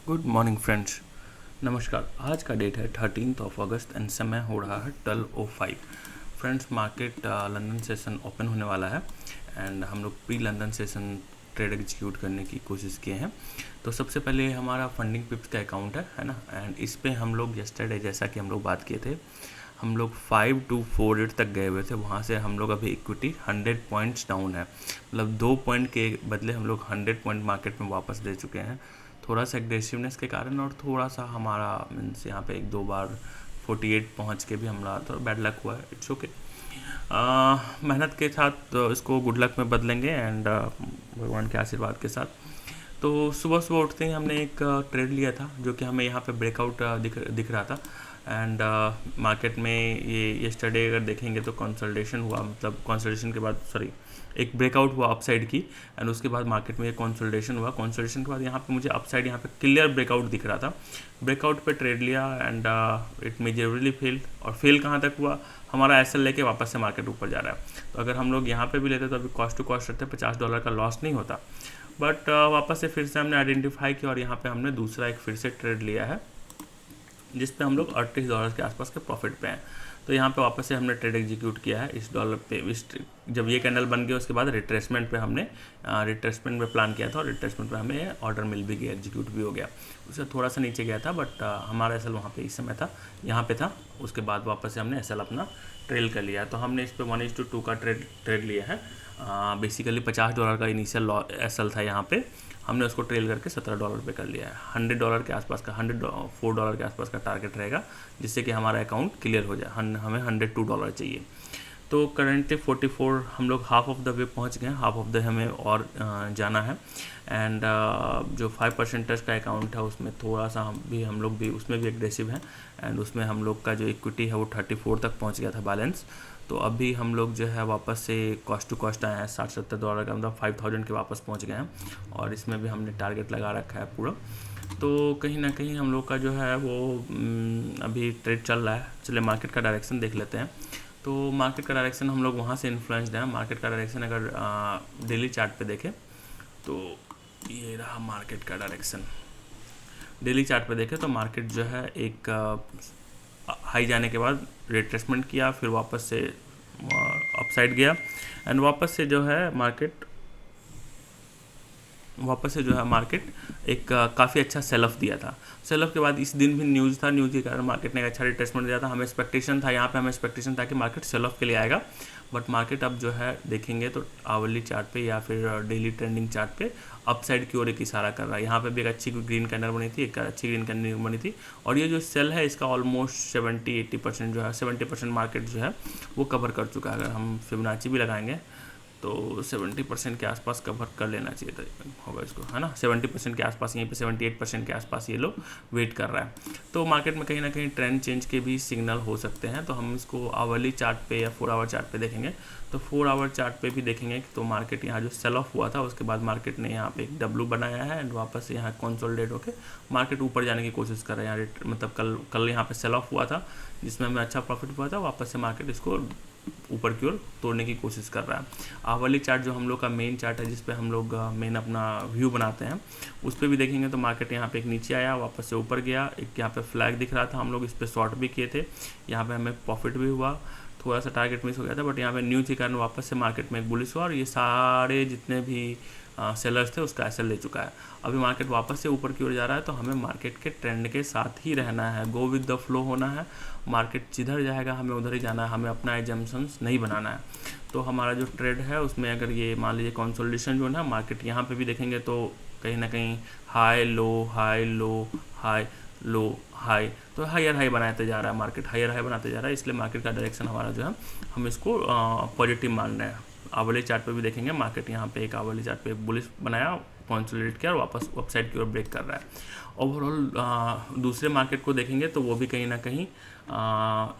Good morning friends. नमस्कार। आज का डेट है 13 अगस्त एंड समय हो रहा है 12:05। Friends, market London session open होने वाला है एंड हम लोग pre London session trade execute करने की कोशिश किए हैं। तो सबसे पहले हमारा फंडिंग पिप्स का अकाउंट है ना, एंड इस पे हम लोग यस्टरडे जैसा कि हम लोग बात किए थे, हम लोग 5248 तक गए हुए थे। वहाँ से हम लोग अभी इक्विटी 100 पॉइंट्स डाउन है, मतलब 2 पॉइंट के बदले हम लोग 100 पॉइंट मार्केट में वापस दे चुके हैं, थोड़ा सा एग्रेसिवनेस के कारण और थोड़ा सा हमारा मीन्स यहाँ पे एक दो बार 48 पहुँच के भी हमारा थोड़ा बैड लक हुआ है। It's okay. मेहनत के साथ इसको गुड लक में बदलेंगे एंड भगवान के आशीर्वाद के साथ। तो सुबह सुबह उठते ही हमने एक ट्रेड लिया था जो कि हमें यहाँ पे ब्रेकआउट दिख रहा था एंड मार्केट में ये यस्टरडे अगर देखेंगे तो कंसोलिडेशन हुआ, मतलब कंसोलिडेशन के बाद एक ब्रेकआउट हुआ अपसाइड की एंड उसके बाद मार्केट में कंसोलिडेशन हुआ। कंसोलिडेशन के बाद यहाँ पे मुझे अपसाइड यहाँ पे क्लियर ब्रेकआउट दिख रहा था। ब्रेकआउट पे ट्रेड लिया एंड इट मेजरली फेल। और फेल कहाँ तक हुआ, हमारा एसएल लेके वापस से मार्केट ऊपर जा रहा है। तो अगर हम लोग यहाँ पे भी लेते तो अभी कॉस्ट टू कॉस्ट रहते $50 का लॉस नहीं होता, बट वापस से फिर से हमने आइडेंटिफाई किया और यहाँ पे हमने दूसरा एक फिर से ट्रेड लिया है जिस पे हम लोग $38 के आसपास के प्रॉफिट पे हैं। तो यहाँ पे वापस से हमने ट्रेड एग्जीक्यूट किया है इस डॉलर पे। जब ये कैंडल बन गया उसके बाद रिट्रेसमेंट पे हमने रिट्रेसमेंट में प्लान किया था और रिट्रेसमेंट पे हमें ऑर्डर मिल भी गया, एग्जीक्यूट भी हो गया। उससे थोड़ा सा नीचे गया था बट हमारा एसएल वहाँ पे इस समय था, यहाँ पे था। उसके बाद वापस से हमने एसएल अपना ट्रेल कर लिया। तो हमने इस पर 1:2 का ट्रेड लिया है। बेसिकली $50 का इनिशियल एसएल था, यहाँ पे हमने उसको ट्रेल करके $17 पे कर लिया है। $100 के आसपास का, $104 के आसपास का टारगेट रहेगा जिससे कि हमारा अकाउंट क्लियर हो जाए। हमें $102 चाहिए। तो करेंटली 44 हम लोग हाफ ऑफ द वे पहुंच गए हैं, हाफ ऑफ द हमें और जाना है। एंड जो 5% का अकाउंट है उसमें थोड़ा सा हम लोग भी उसमें भी एग्रेसिव हैं एंड उसमें हम लोग का जो इक्विटी है वो 34 तक पहुंच गया था बैलेंस। तो अभी हम लोग जो है वापस से कॉस्ट टू कॉस्ट आए हैं $60-70 का, मतलब 5000 के वापस पहुंच गए हैं और इसमें भी हमने टारगेट लगा रखा है पूरा। तो कहीं ना कहीं हम लोग का जो है वो अभी ट्रेड चल रहा है। चलिए मार्केट का डायरेक्शन देख लेते हैं। तो मार्केट का डायरेक्शन हम लोग वहाँ से इन्फ्लुएंस्ड हैं। मार्केट का डायरेक्शन अगर डेली चार्ट पे देखें तो ये रहा मार्केट का डायरेक्शन। डेली चार्ट पे देखें तो मार्केट जो है एक हाई जाने के बाद रिट्रेसमेंट किया, फिर वापस से अपसाइड गया एंड वापस से जो है मार्केट एक काफ़ी अच्छा सेल ऑफ दिया था। सेल ऑफ के बाद इस दिन भी न्यूज़ था, न्यूज़ के कारण मार्केट ने एक अच्छा रिट्रेसमेंट दिया था। हमें एक्सपेक्टेशन था, यहाँ पे हमें एक्सपेक्टेशन था कि मार्केट सेल ऑफ के लिए आएगा, बट मार्केट अब जो है देखेंगे तो आवरली चार्ट पे या फिर डेली ट्रेंडिंग चार्ट पे अपसाइड की ओर एक इशारा कर रहा है। यहाँ पे भी एक अच्छी ग्रीन कैंडल बनी थी, एक अच्छी ग्रीन कैंडल बनी थी और ये जो सेल है इसका ऑलमोस्ट 70-80% जो है 70% मार्केट जो है वो कवर कर चुका है। अगर हम फिबोनाची भी लगाएंगे तो 70% के आसपास कवर कर लेना चाहिए था होगा इसको, है ना। 70% के आसपास, यहीं पे 78% के आसपास ये लोग वेट कर रहा है। तो मार्केट में कहीं ना कहीं ट्रेंड चेंज के भी सिग्नल हो सकते हैं। तो हम इसको आवरली चार्ट पे या 4 आवर चार्ट पे देखेंगे। तो 4 आवर चार्ट पे भी देखेंगे तो मार्केट यहाँ जो सेल ऑफ हुआ था उसके बाद मार्केट ने यहाँ पे एक डब्लू बनाया है एंड वापस से यहाँ कंसोलिडेट होकर मार्केट ऊपर जाने की कोशिश कर रहा है। यहाँ मतलब कल यहाँ पे सेल ऑफ हुआ था जिसमें हमें अच्छा प्रॉफिट हुआ था, वापस से मार्केट इसको ऊपर की ओर तोड़ने की कोशिश कर रहा है। आवरली चार्ट जो हम लोग का मेन चार्ट है जिस पे हम लोग मेन अपना व्यू बनाते हैं उस पर भी देखेंगे तो मार्केट यहाँ पे एक नीचे आया, वापस से ऊपर गया, एक यहाँ पे फ्लैग दिख रहा था, हम लोग इस पर शॉर्ट भी किए थे, यहाँ पे हमें प्रॉफिट भी हुआ, थोड़ा सा टारगेट मिस हो गया था, बट यहाँ पे न्यूज़ के कारण वापस से मार्केट में एक बुलिश हुआ और ये सारे जितने भी सेलर्स थे उसका एसएल ले चुका है। अभी मार्केट वापस से ऊपर की ओर जा रहा है तो हमें मार्केट के ट्रेंड के साथ ही रहना है, गो विद द फ्लो होना है। मार्केट जिधर जाएगा हमें उधर ही जाना है, हमें अपना एजम्पशंस नहीं बनाना है। तो हमारा जो ट्रेड है उसमें अगर ये मान लीजिए कंसोलिडेशन जो है मार्केट यहाँ पे भी देखेंगे तो कहीं ना कहीं high low high low high low high, तो हायर हाई बनाते जा रहा है, मार्केट हायर हाई बनाते जा रहा है। इसलिए मार्केट का डायरेक्शन हमारा जो है हम इसको पॉजिटिव मान रहे हैं। आवरली चार्ट पे भी देखेंगे मार्केट यहाँ पे एक आवरली चार्ट पे एक बुलिश बनाया, कंसोलिडेट किया और वापस अपसाइड की ओर ब्रेक कर रहा है। ओवरऑल दूसरे मार्केट को देखेंगे तो वो भी कहीं ना कहीं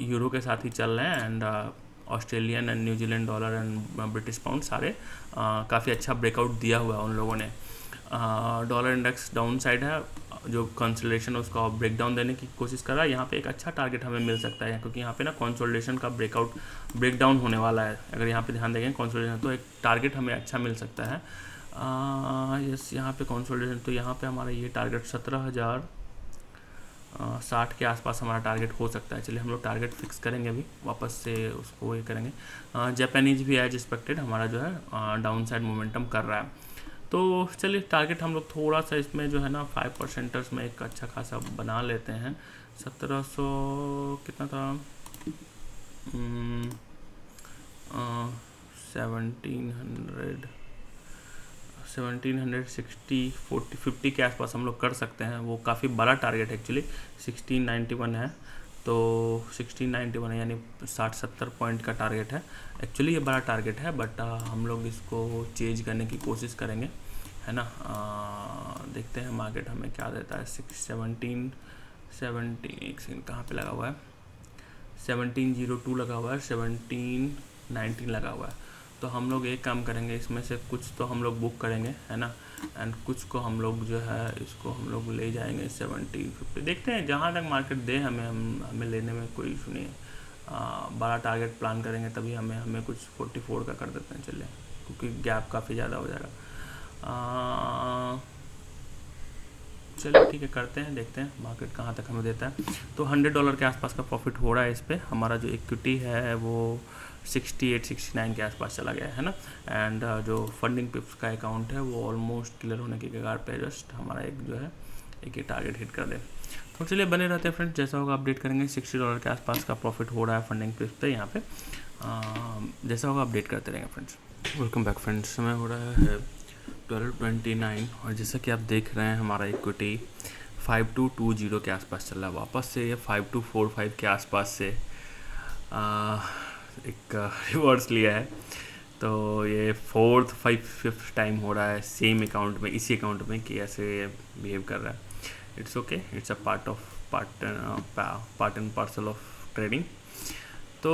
यूरो के साथ ही चल रहे हैं and Australian and New Zealand dollar and British pound सारे काफ़ी अच्छा ब्रेकआउट दिया हुआ है उन लोगों ने। डॉलर इंडेक्स डाउन साइड है, जो कंसोलिडेशन उसका ब्रेक डाउन देने की कोशिश कर रहा है। यहाँ पे एक अच्छा टारगेट हमें मिल सकता है क्योंकि यहाँ पे ना कंसोलिडेशन का ब्रेक डाउन होने वाला है। अगर यहाँ पे ध्यान देंगे कंसोलिडेशन तो एक टारगेट हमें अच्छा मिल सकता है यस, यहाँ पे कंसोलिडेशन, तो यहाँ पे हमारा ये टारगेट 17,060 के आसपास हमारा टारगेट हो सकता है। चलिए हम लोग टारगेट फिक्स करेंगे, अभी वापस से उसको ये करेंगे। जापानीज भी एज एक्सपेक्टेड हमारा जो है डाउन साइड मोमेंटम कर रहा है। तो चलिए टारगेट हम लोग थोड़ा सा इसमें जो है ना 5% में एक अच्छा खासा बना लेते हैं। 1700 कितना था, 1760 50 के आसपास हम लोग कर सकते हैं। वो काफ़ी बड़ा टारगेट एक्चुअली 1691 है, तो 1691 है यानी 60-70 पॉइंट का टारगेट है। एक्चुअली ये बड़ा टारगेट है, बट हम लोग इसको चेंज करने की कोशिश करेंगे, है ना। देखते हैं मार्केट हमें क्या देता है। 17 एक सेकेंड, कहाँ पे लगा हुआ है, 1702 लगा हुआ है, 1719 लगा हुआ है। तो हम लोग एक काम करेंगे, इसमें से कुछ तो हम लोग बुक करेंगे, है ना, एंड कुछ को हम लोग जो है इसको हम लोग ले जाएंगे 1750। देखते हैं जहाँ तक मार्केट दे हमें लेने में कोई इशू नहीं है। बड़ा टारगेट प्लान करेंगे तभी हमें कुछ 44 का कर देते हैं, चलिए, क्योंकि गैप काफ़ी ज़्यादा हो जाएगा। चलिए ठीक है, करते हैं, देखते हैं मार्केट कहाँ तक हमें देता है। तो $100 के आसपास का प्रॉफिट हो रहा है इस पर। हमारा जो इक्विटी है वो 68-69 के आसपास चला गया है ना। एंड जो फंडिंग पिप्स का अकाउंट है वो ऑलमोस्ट क्लियर होने के कगार पे, जस्ट हमारा एक जो है एक ही टारगेट हिट कर दे। तो चलिए बने रहते हैं फ्रेंड्स, जैसा होगा अपडेट करेंगे। $60 के आसपास का प्रॉफिट हो रहा है फंडिंग पिप्स पे यहाँ पे। जैसा होगा अपडेट करते रहेंगे फ्रेंड्स। वेलकम बैक फ्रेंड्स, समय हो रहा है 12:29 और जैसा कि आप देख रहे हैं हमारा इक्विटी 5220 के आसपास चल रहा है। वापस से ये 5245 के आसपास से एक रिवर्स लिया है। तो ये 4th-5th टाइम हो रहा है सेम अकाउंट में, इसी अकाउंट में, कि ऐसे बिहेव कर रहा है। It's okay, it's a part and parcel of trading. तो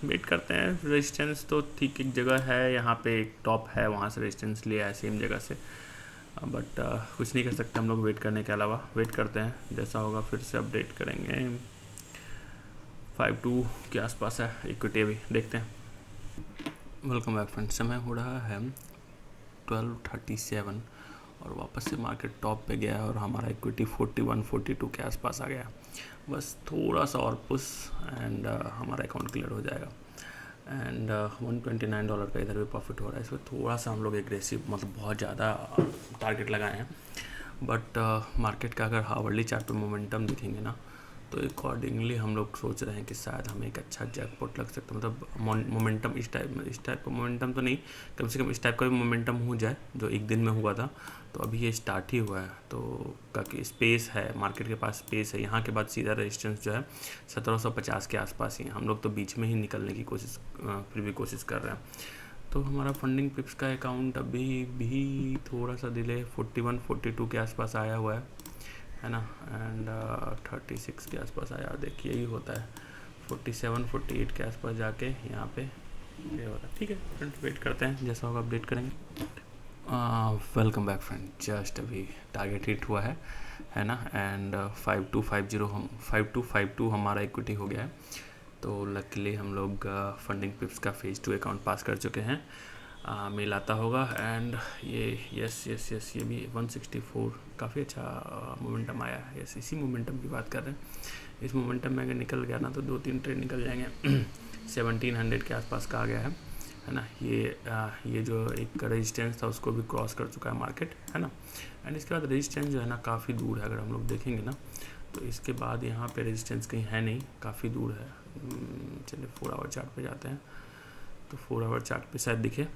वेट करते हैं। रेजिस्टेंस तो ठीक एक जगह है, यहाँ पे एक टॉप है, वहाँ से रेजिस्टेंस लिया है सेम जगह से, बट कुछ नहीं कर सकते हम लोग वेट करने के अलावा। वेट करते हैं, जैसा होगा फिर से अपडेट करेंगे। 52 के आसपास है इक्विटी, अभी देखते हैं। वेलकम बैक फ्रेंड्स, समय हो रहा है 12:37 और वापस से मार्केट टॉप पे गया और हमारा इक्विटी 41-42 के आसपास आ गया। बस थोड़ा सा और पुश एंड हमारा अकाउंट क्लियर हो जाएगा। एंड $129 का इधर भी प्रॉफिट हो रहा है। इसमें थोड़ा सा हम लोग एग्रेसिव, मतलब बहुत ज़्यादा टारगेट लगाए हैं, बट मार्केट का अगर हावर्ली चार्ट पे मोमेंटम दिखेंगे ना, तो अकॉर्डिंगली हम लोग सोच रहे हैं कि शायद हमें एक अच्छा जैकपॉट लग सकता है। मतलब मोमेंटम इस टाइप का मोमेंटम तो नहीं, कम से कम इस टाइप का भी मोमेंटम हो जाए जो एक दिन में हुआ था। तो अभी ये स्टार्ट ही हुआ है, तो काफ़ी स्पेस है, मार्केट के पास स्पेस है। यहाँ के बाद सीधा रेजिस्टेंस जो है 1750 के आसपास ही है। हम लोग तो बीच में ही निकलने की कोशिश फिर भी कोशिश कर रहे हैं। तो हमारा फंडिंग पिप्स का अकाउंट अभी भी थोड़ा सा डिले 41-42 के आसपास आया हुआ है ना। एंड 36 के आसपास आया, देखिए यही होता है 47-48 के आसपास जाके यहाँ पे ये होता है। ठीक है फ्रेंड्स, वेट करते हैं, जैसा होगा अपडेट करेंगे। वेलकम बैक फ्रेंड, जस्ट अभी टारगेट हिट हुआ है ना। एंड 5252 हमारा इक्विटी हो गया है। तो लकीली हम लोग फंडिंग पिप्स का फेज़ 2 अकाउंट पास कर चुके हैं। मेल आता होगा। एंड ये यस ये भी 164 काफ़ी अच्छा मोमेंटम आया है। यस, इसी मोमेंटम की बात कर रहे हैं। इस मोमेंटम में अगर निकल गया ना तो 2-3 ट्रेड निकल जाएंगे। 1700 के आसपास का आ गया है ना। ये जो एक रेजिस्टेंस था उसको भी क्रॉस कर चुका है मार्केट, है ना। एंड इसके बाद रेजिस्टेंस जो है ना काफ़ी दूर है, अगर हम लोग देखेंगे ना तो इसके बाद यहाँ पे रेजिस्टेंस कहीं है नहीं, काफ़ी दूर है। चलिए 4 आवर चार्ट पे जाते हैं, तो 4 आवर चार्ट पे शायद दिखे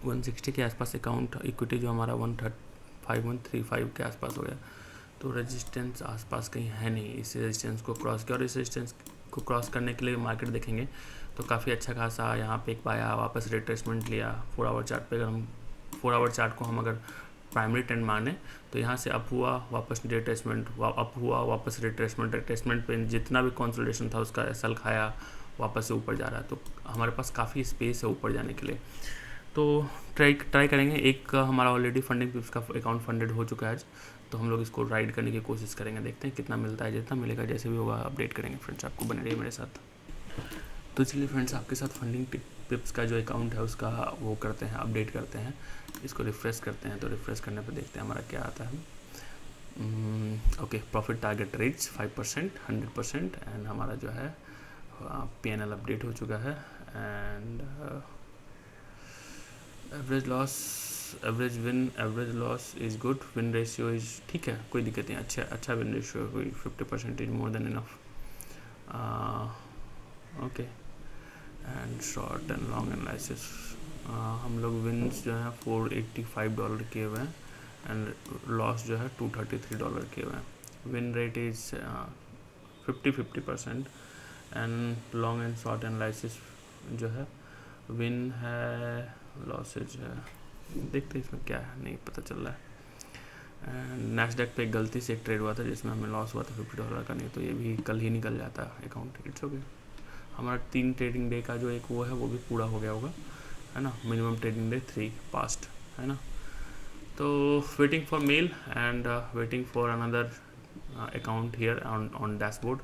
160 के आसपास अकाउंट इक्विटी जो हमारा 5135 के आसपास हो गया। तो रेजिस्टेंस आसपास कहीं है नहीं, इस रेजिस्टेंस को क्रॉस किया और इस रेजिस्टेंस को क्रॉस करने के लिए मार्केट देखेंगे तो काफ़ी अच्छा खासा यहाँ पे एक पाया, वापस रिट्रेसमेंट लिया 4 आवर चार्ट पे। अगर हम 4 आवर चार्ट को हम अगर प्राइमरी ट्रेंड माने तो यहाँ से अप हुआ, वापस रिट्रेसमेंट, अप हुआ, वापस रिट्रेसमेंट पे जितना भी कंसोलिडेशन था उसका एसएल खाया, वापस से ऊपर जा रहा है। तो हमारे पास काफ़ी स्पेस है ऊपर जाने के लिए। तो ट्राई करेंगे। एक हमारा ऑलरेडी फंडिंग पिप्स का अकाउंट फंडेड हो चुका है आज, तो हम लोग इसको राइड करने की कोशिश करेंगे। देखते हैं कितना मिलता है, जितना मिलेगा जैसे भी होगा अपडेट करेंगे फ्रेंड्स। आपको बने रहिए मेरे साथ। तो चलिए फ्रेंड्स, आपके साथ फंडिंग पिप्स का जो अकाउंट है उसका वो करते हैं, अपडेट करते हैं, इसको रिफ़्रेश करते हैं। तो रिफ़्रेश करने पे देखते हैं हमारा क्या आता है। Okay, profit target reach 5%, 100%, and हमारा जो है PNL अपडेट हो चुका है। And average loss, average win, average loss is good, win ratio is ठीक है, कोई दिक्कत नहीं, अच्छा विन रेशियो है, कोई 50% is more than enough. Okay, and short and long analysis, हम लोग विन्स जो है $485 किए हुए हैं एंड लॉस जो है $233 किए हुए हैं। Win rate is 50% and long and short analysis जो है विन है, लॉसेज है, देखते हैं इसमें क्या है, नहीं पता चल रहा है। नैस्डैक पे गलती से एक ट्रेड हुआ था जिसमें हमें लॉस हुआ था $50 का, नहीं तो ये भी कल ही निकल जाता है अकाउंट। इट्स ओके, हमारा 3 ट्रेडिंग डे का जो एक वो है वो भी पूरा हो गया होगा, है ना। मिनिमम ट्रेडिंग डे 3 पास्ट, है ना। तो waiting for male and waiting for another account here on dashboard.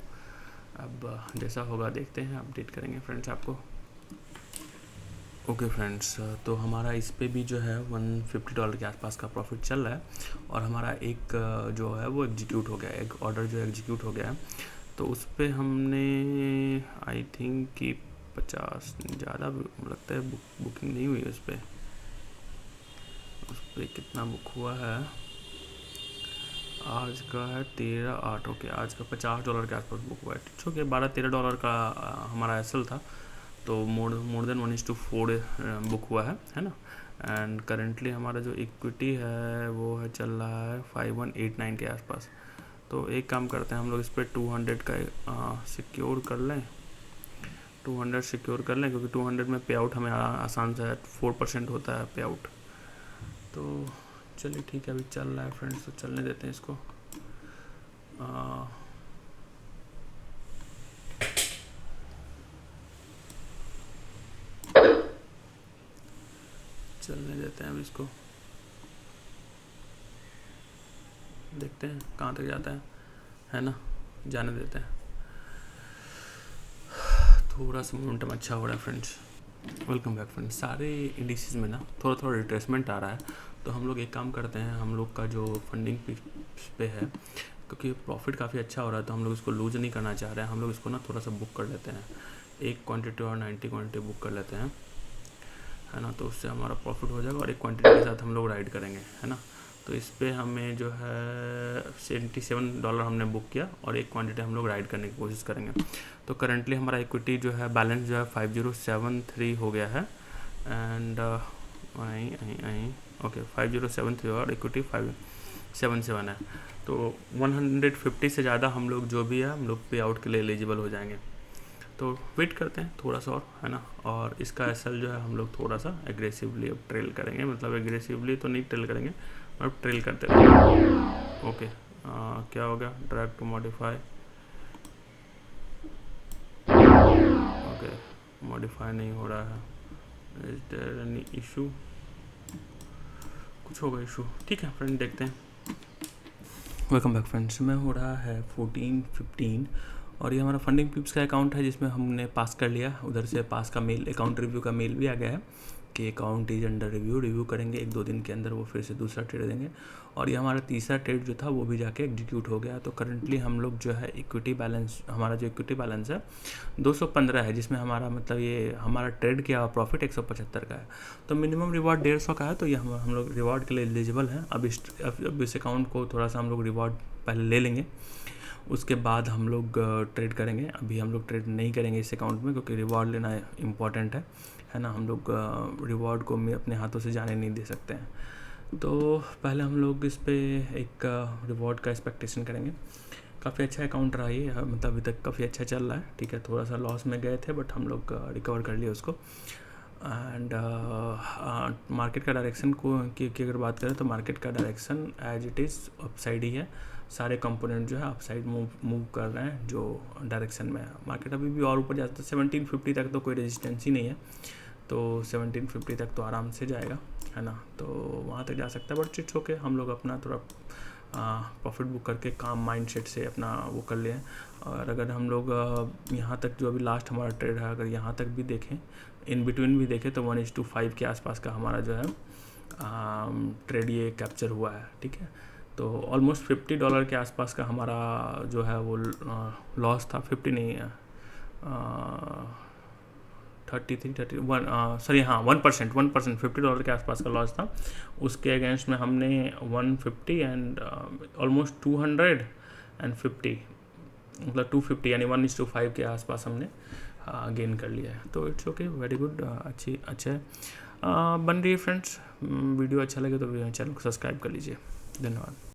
अब जैसा होगा देखते हैं, अपडेट करेंगे फ्रेंड्स आपको। ओके फ्रेंड्स, तो हमारा इस पे भी जो है $150 के आसपास का प्रॉफिट चल रहा है और हमारा एक जो है वो एग्जीक्यूट हो गया है, एक ऑर्डर जो एग्जीक्यूट हो गया है। तो उस पर हमने आई थिंक कि 50 ज़्यादा लगता है बुकिंग नहीं हुई उस पर कितना बुक हुआ है आज का है 13/8। ओके, आज का $50 के आसपास बुक हुआ है, ठीक है। $12-13 का हमारा एसएल था, तो मोर देन 1:4 बुक हुआ है ना। एंड करेंटली हमारा जो इक्विटी है वो है चल रहा है 5189 के आसपास। तो एक काम करते हैं हम लोग इस पर 200 का सिक्योर कर लें, 200 सिक्योर कर लें, क्योंकि 200 में पे आउट हमें आसान से 4% होता है पे आउट। तो चलिए ठीक है, अभी चल रहा है फ्रेंड्स, तो चलने देते हैं इसको। चलने देते हैं अब इसको, देखते हैं कहाँ तक जाता है ना, जाने देते हैं। थोड़ा सा मोमेंटम अच्छा हो रहा है फ्रेंड्स। Welcome back friends. सारे इंडिसेस में ना थोड़ा थोड़ा रिट्रेसमेंट आ रहा है, तो हम लोग एक काम करते हैं, हम लोग का जो फंडिंग पे है, क्योंकि प्रॉफिट काफ़ी अच्छा हो रहा है तो हम लोग इसको लूज नहीं करना चाह रहे हैं, हम लोग इसको ना थोड़ा सा बुक कर लेते हैं, एक क्वांटिटी और 90 क्वांटिटी बुक कर लेते हैं, है ना। तो उससे हमारा प्रॉफिट हो जाएगा और एक क्वांटिटी के साथ हम लोग राइड करेंगे, है ना। तो इस पर हमें जो है $77 हमने बुक किया और एक क्वांटिटी हम लोग राइड करने की कोशिश करेंगे। तो करंटली हमारा इक्विटी जो है बैलेंस जो है 5073 हो गया है एंड ओके 5073 और इक्विटी 577 है। तो 150 से ज़्यादा हम लोग जो भी है हम लोग पे आउट के लिए एलिजिबल हो जाएंगे। तो वेट करते हैं थोड़ा सा और, है ना। और इसका एसएल जो है हम लोग थोड़ा सा एग्रेसिवली अब ट्रेल करेंगे, मतलब एग्रेसिवली तो नहीं ट्रेल करेंगे, अब ट्रेल करते रहेंगे। ओके, क्या हो गया, drag to modify, okay modify नहीं हो रहा है, इज देयर एनी इशू, कुछ होगा इशू, ठीक है फ्रेंड, देखते हैं। वेलकम बैक फ्रेंड्स, में हो रहा है 14:15 और ये हमारा फंडिंग पिप्स का अकाउंट है जिसमें हमने पास कर लिया, उधर से पास का मेल, अकाउंट रिव्यू का मेल भी आ गया है कि अकाउंट इज अंडर रिव्यू करेंगे, 1-2 दिन के अंदर वो फिर से दूसरा ट्रेड देंगे। और ये हमारा तीसरा ट्रेड जो था वो भी जाके एग्जीक्यूट हो गया। तो करंटली हम लोग जो है इक्विटी बैलेंस, हमारा जो इक्विटी बैलेंस है 215 है, जिसमें हमारा मतलब ये हमारा ट्रेड किया प्रॉफिट 175 का है। तो मिनिमम रिवॉर्ड 150 का है, तो ये हम लोग रिवॉर्ड के लिए एलिजिबल हैं। अब इस अकाउंट को थोड़ा सा हम लोग रिवॉर्ड पहले ले लेंगे, उसके बाद हम लोग ट्रेड करेंगे। अभी हम लोग ट्रेड नहीं करेंगे इस अकाउंट में, क्योंकि रिवॉर्ड लेना इम्पॉर्टेंट है ना। हम लोग रिवॉर्ड को अपने हाथों से जाने नहीं दे सकते हैं। तो पहले हम लोग इस पे एक रिवॉर्ड का एक्सपेक्टेशन करेंगे। काफ़ी अच्छा अकाउंट रहा ये, मतलब अभी तक काफ़ी अच्छा चल रहा है, ठीक है। थोड़ा सा लॉस में गए थे बट हम लोग रिकवर कर लिए उसको। एंड मार्केट का डायरेक्शन की अगर बात करें तो मार्केट का direction as it is upside ही है, सारे कंपोनेंट जो है अपसाइड मूव कर रहे हैं जो डायरेक्शन में है। मार्केट अभी भी और ऊपर जाता है 1750 तक, तो कोई रेजिस्टेंस ही नहीं है, तो 1750 तक तो आराम से जाएगा, है ना। तो वहाँ तक जा सकता है, बट इट्स ओके, हम लोग अपना थोड़ा प्रॉफिट बुक करके काम माइंडसेट से अपना वो कर लिए। और अगर हम लोग यहाँ तक जो अभी लास्ट हमारा ट्रेड है, अगर यहाँ तक भी देखें, इन बिटवीन भी देखें, तो 1:5 के आसपास का हमारा जो है ट्रेड ये कैप्चर हुआ है। ठीक है, तो ऑलमोस्ट $50 के आसपास का हमारा जो है वो लॉस था। 50 नहीं है, 1% $50 के आसपास का लॉस था। उसके अगेंस्ट में हमने 150 एंड ऑलमोस्ट 250 मतलब 250 यानी 1:5 के आसपास हमने गेन कर लिया है। तो इट्स ओके, वेरी गुड, अच्छा है। बन रही है फ्रेंड्स। वीडियो अच्छा लगे तो चैनल को सब्सक्राइब कर लीजिए। धन्यवाद।